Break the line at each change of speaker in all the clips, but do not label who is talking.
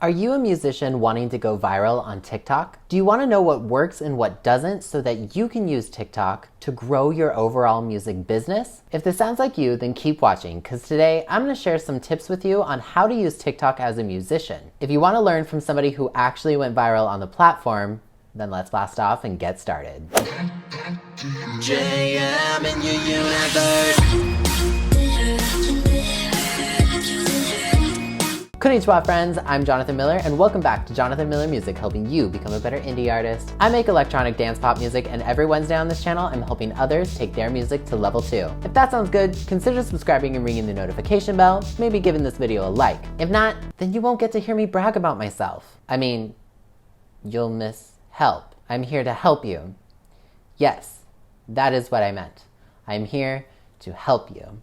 Are you a musician wanting to go viral on TikTok? Do you want to know what works and what doesn't so that you can use TikTok to grow your overall music business? If this sounds like you, then keep watching, because today I'm going to share some tips with you on how to use TikTok as a musician. If you want to learn from somebody who actually went viral on the platform, then let's blast off and get started. JM in your universe. Konnichiwa friends, I'm Jonathan Miller and welcome back to Jonathan Miller Music, helping you become a better indie artist. I make electronic dance pop music and every Wednesday on this channel I'm helping others take their music to level 2. If that sounds good, consider subscribing and ringing the notification bell, maybe giving this video a like. If not, then you won't get to hear me brag about myself. I mean, you'll miss help. I'm here to help you. Yes, that is what I meant. I'm here to help you.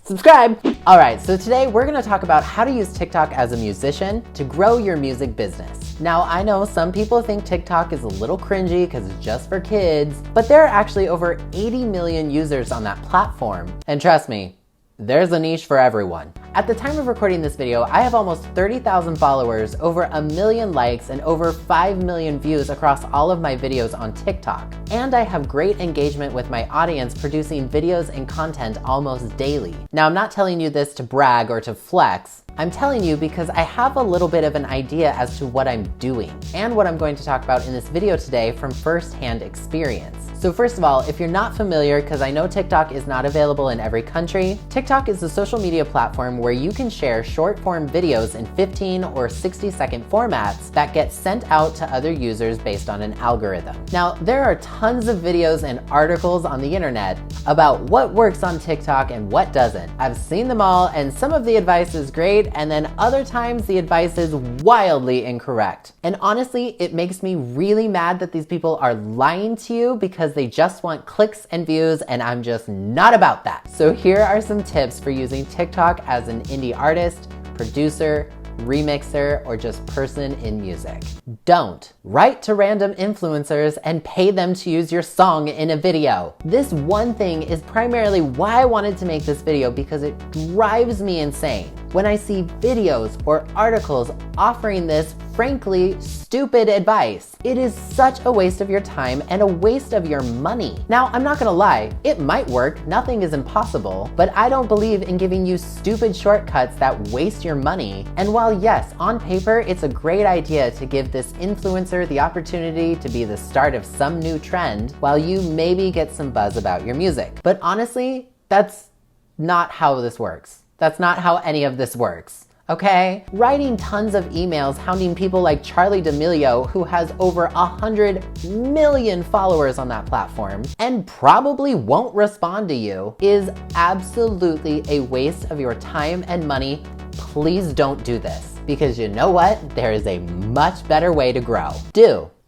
Subscribe! Alright, so today we're going to talk about how to use TikTok as a musician to grow your music business. Now, I know some people think TikTok is a little cringy because it's just for kids, but there are actually over 80 million users on that platform. And trust me, there's a niche for everyone. At the time of recording this video, I have almost 30,000 followers, over 1 million likes, and over 5 million views across all of my videos on TikTok. And I have great engagement with my audience, producing videos and content almost daily. Now, I'm not telling you this to brag or to flex. I'm telling you because I have a little bit of an idea as to what I'm doing and what I'm going to talk about in this video today from first-hand experience. So first of all, if you're not familiar, because I know TikTok is not available in every country, TikTok is a social media platform where you can share short-form videos in 15 or 60-second formats that get sent out to other users based on an algorithm. Now, there are tons of videos and articles on the internet about what works on TikTok and what doesn't. I've seen them all, and some of the advice is great, and then other times the advice is wildly incorrect. And honestly, it makes me really mad that these people are lying to you because they just want clicks and views, and I'm just not about that. So here are some tips for using TikTok as an indie artist, producer, remixer, or just person in music. Don't write to random influencers and pay them to use your song in a video. This one thing is primarily why I wanted to make this video, because it drives me insane when I see videos or articles offering this frankly stupid advice. It is such a waste of your time and a waste of your money. Now, I'm not gonna lie, it might work, nothing is impossible, but I don't believe in giving you stupid shortcuts that waste your money. And while yes, on paper, it's a great idea to give this influencer the opportunity to be the start of some new trend while you maybe get some buzz about your music. But honestly, that's not how this works. That's not how any of this works. Okay? Writing tons of emails hounding people like Charli D'Amelio, who has over 100 million followers on that platform and probably won't respond to you, is absolutely a waste of your time and money. Please don't do this, because you know what? There is a much better way to grow.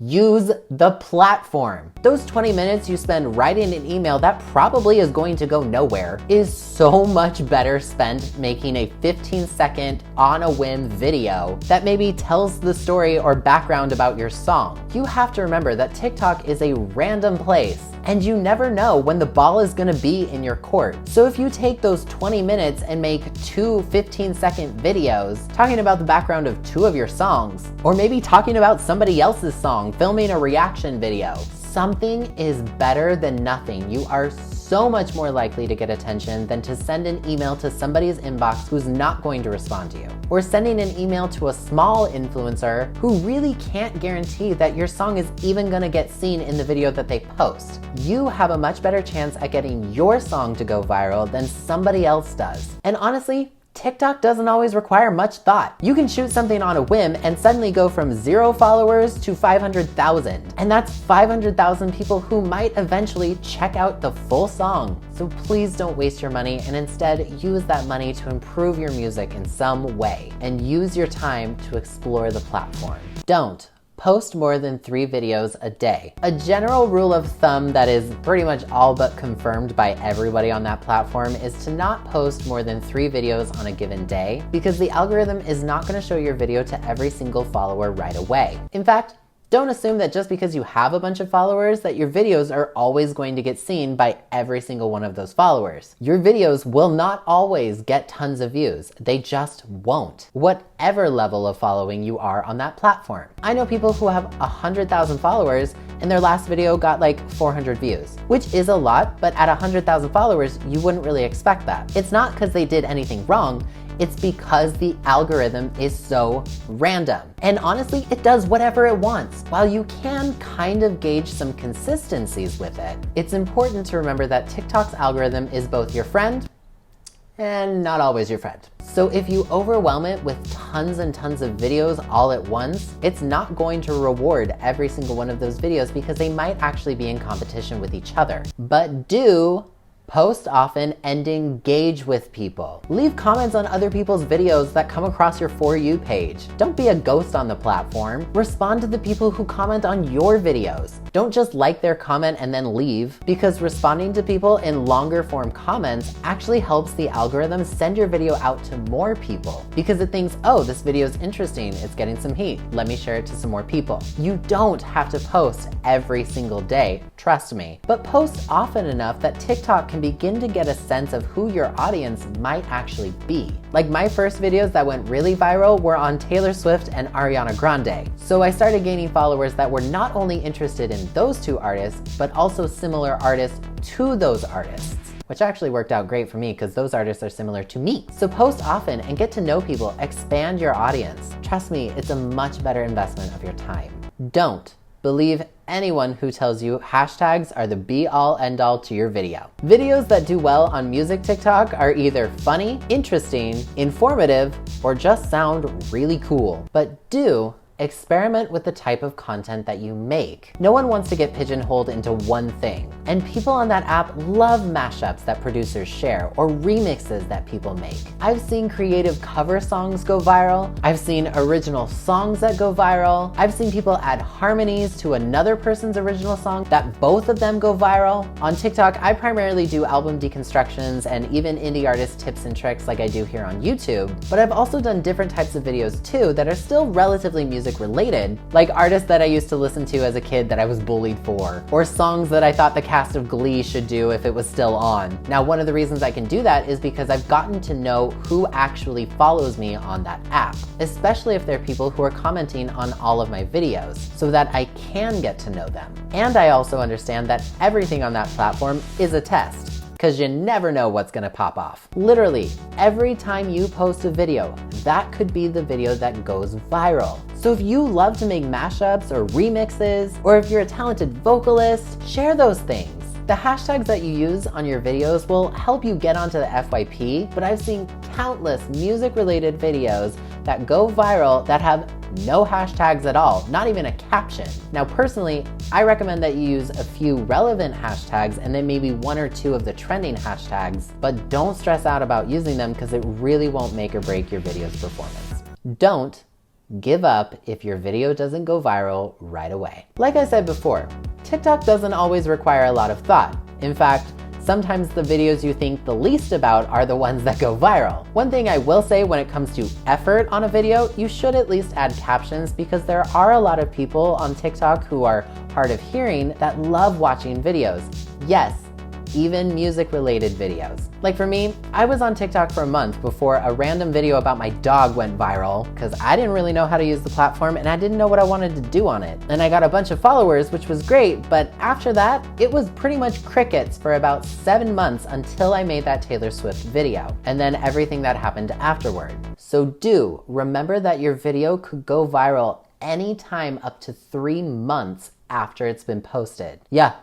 Use the platform. Those 20 minutes you spend writing an email that probably is going to go nowhere is so much better spent making a 15-second on a whim video that maybe tells the story or background about your song. You have to remember that TikTok is a random place, and you never know when the ball is gonna be in your court. So if you take those 20 minutes and make 2 15-second videos talking about the background of 2 of your songs, or maybe talking about somebody else's song, filming a reaction video, something is better than nothing. You are so much more likely to get attention than to send an email to somebody's inbox who's not going to respond to you, or sending an email to a small influencer who really can't guarantee that your song is even gonna get seen in the video that they post. You have a much better chance at getting your song to go viral than somebody else does. And honestly, TikTok doesn't always require much thought. You can shoot something on a whim and suddenly go from 0 followers to 500,000. And that's 500,000 people who might eventually check out the full song. So please don't waste your money, and instead use that money to improve your music in some way, and use your time to explore the platform. Don't post more than 3 videos a day. A general rule of thumb that is pretty much all but confirmed by everybody on that platform is to not post more than 3 videos on a given day, because the algorithm is not going to show your video to every single follower right away. In fact, Don't assume that just because you have a bunch of followers that your videos are always going to get seen by every single one of those followers. Your videos will not always get tons of views. They just won't. Whatever level of following you are on that platform. I know people who have 100,000 followers and their last video got like 400 views, which is a lot, but at 100,000 followers, you wouldn't really expect that. It's not because they did anything wrong, it's because the algorithm is so random. And honestly, it does whatever it wants. While you can kind of gauge some consistencies with it, it's important to remember that TikTok's algorithm is both your friend and not always your friend. So if you overwhelm it with tons and tons of videos all at once, it's not going to reward every single one of those videos because they might actually be in competition with each other. But do post often and engage with people. Leave comments on other people's videos that come across your For You page. Don't be a ghost on the platform. Respond to the people who comment on your videos. Don't just like their comment and then leave, because responding to people in longer form comments actually helps the algorithm send your video out to more people because it thinks, oh, this video is interesting, it's getting some heat, let me share it to some more people. You don't have to post every single day, trust me, but post often enough that TikTok can begin to get a sense of who your audience might actually be. Like my first videos that went really viral were on Taylor Swift and Ariana Grande. So I started gaining followers that were not only interested in those two artists, but also similar artists to those artists, which actually worked out great for me because those artists are similar to me. So post often and get to know people, expand your audience. Trust me, it's a much better investment of your time. Don't believe anyone who tells you hashtags are the be-all end-all to your video. Videos that do well on music TikTok are either funny, interesting, informative, or just sound really cool. But do experiment with the type of content that you make. No one wants to get pigeonholed into one thing. And people on that app love mashups that producers share or remixes that people make. I've seen creative cover songs go viral. I've seen original songs that go viral. I've seen people add harmonies to another person's original song that both of them go viral. On TikTok, I primarily do album deconstructions and even indie artist tips and tricks like I do here on YouTube. But I've also done different types of videos too that are still relatively music related, like artists that I used to listen to as a kid that I was bullied for, or songs that I thought the cast of Glee should do if it was still on. Now, one of the reasons I can do that is because I've gotten to know who actually follows me on that app, especially if they're people who are commenting on all of my videos, so that I can get to know them. And I also understand that everything on that platform is a test, because you never know what's gonna pop off. Literally, every time you post a video, that could be the video that goes viral. So if you love to make mashups or remixes, or if you're a talented vocalist, share those things. The hashtags that you use on your videos will help you get onto the FYP, but I've seen countless music-related videos that go viral that have no hashtags at all, not even a caption. Now personally, I recommend that you use a few relevant hashtags and then maybe one or two of the trending hashtags, but don't stress out about using them because it really won't make or break your video's performance. Don't give up if your video doesn't go viral right away. Like I said before, TikTok doesn't always require a lot of thought. In fact, sometimes the videos you think the least about are the ones that go viral. One thing I will say when it comes to effort on a video, you should at least add captions because there are a lot of people on TikTok who are hard of hearing that love watching videos. Yes, even music-related videos. Like for me, I was on TikTok for a month before a random video about my dog went viral because I didn't really know how to use the platform and I didn't know what I wanted to do on it. And I got a bunch of followers, which was great, but after that, it was pretty much crickets for about 7 months until I made that Taylor Swift video, and then everything that happened afterward. So do remember that your video could go viral anytime up to 3 months after it's been posted. Yeah.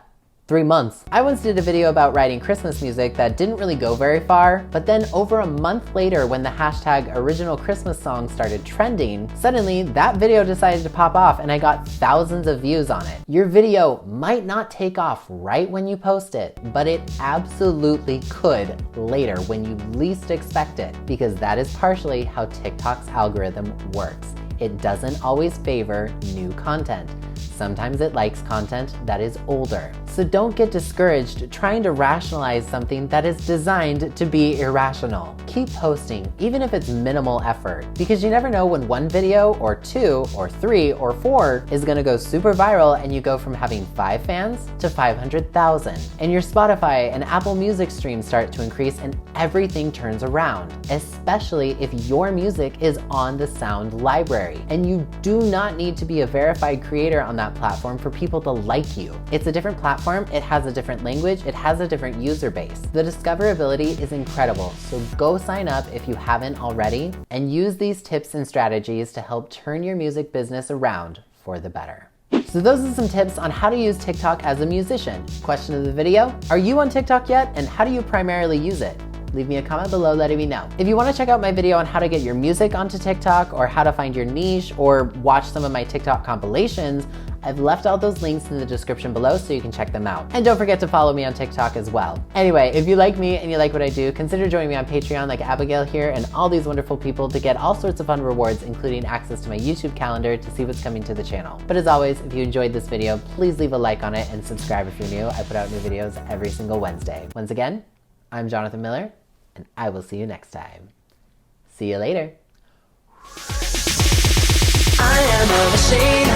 3 months. I once did a video about writing Christmas music that didn't really go very far, but then over a month later when the hashtag original Christmas song started trending, suddenly that video decided to pop off and I got thousands of views on it. Your video might not take off right when you post it, but it absolutely could later when you least expect it, because that is partially how TikTok's algorithm works. It doesn't always favor new content. Sometimes it likes content that is older. So don't get discouraged trying to rationalize something that is designed to be irrational. Keep posting, even if it's minimal effort, because you never know when one video or 2 or 3 or 4 is gonna go super viral and you go from having 5 fans to 500,000. And your Spotify and Apple Music streams start to increase and everything turns around, especially if your music is on the sound library. And you do not need to be a verified creator on that platform for people to like you. It's a different platform, it has a different language, it has a different user base. The discoverability is incredible, so go sign up if you haven't already, and use these tips and strategies to help turn your music business around for the better. So those are some tips on how to use TikTok as a musician. Question of the video, are you on TikTok yet, and how do you primarily use it? Leave me a comment below letting me know. If you want to check out my video on how to get your music onto TikTok, or how to find your niche, or watch some of my TikTok compilations, I've left all those links in the description below so you can check them out. And don't forget to follow me on TikTok as well. Anyway, if you like me and you like what I do, consider joining me on Patreon like Abigail here and all these wonderful people to get all sorts of fun rewards, including access to my YouTube calendar to see what's coming to the channel. But as always, if you enjoyed this video, please leave a like on it and subscribe if you're new. I put out new videos every single Wednesday. Once again, I'm Jonathan Miller, and I will see you next time. See you later.
I am of a shade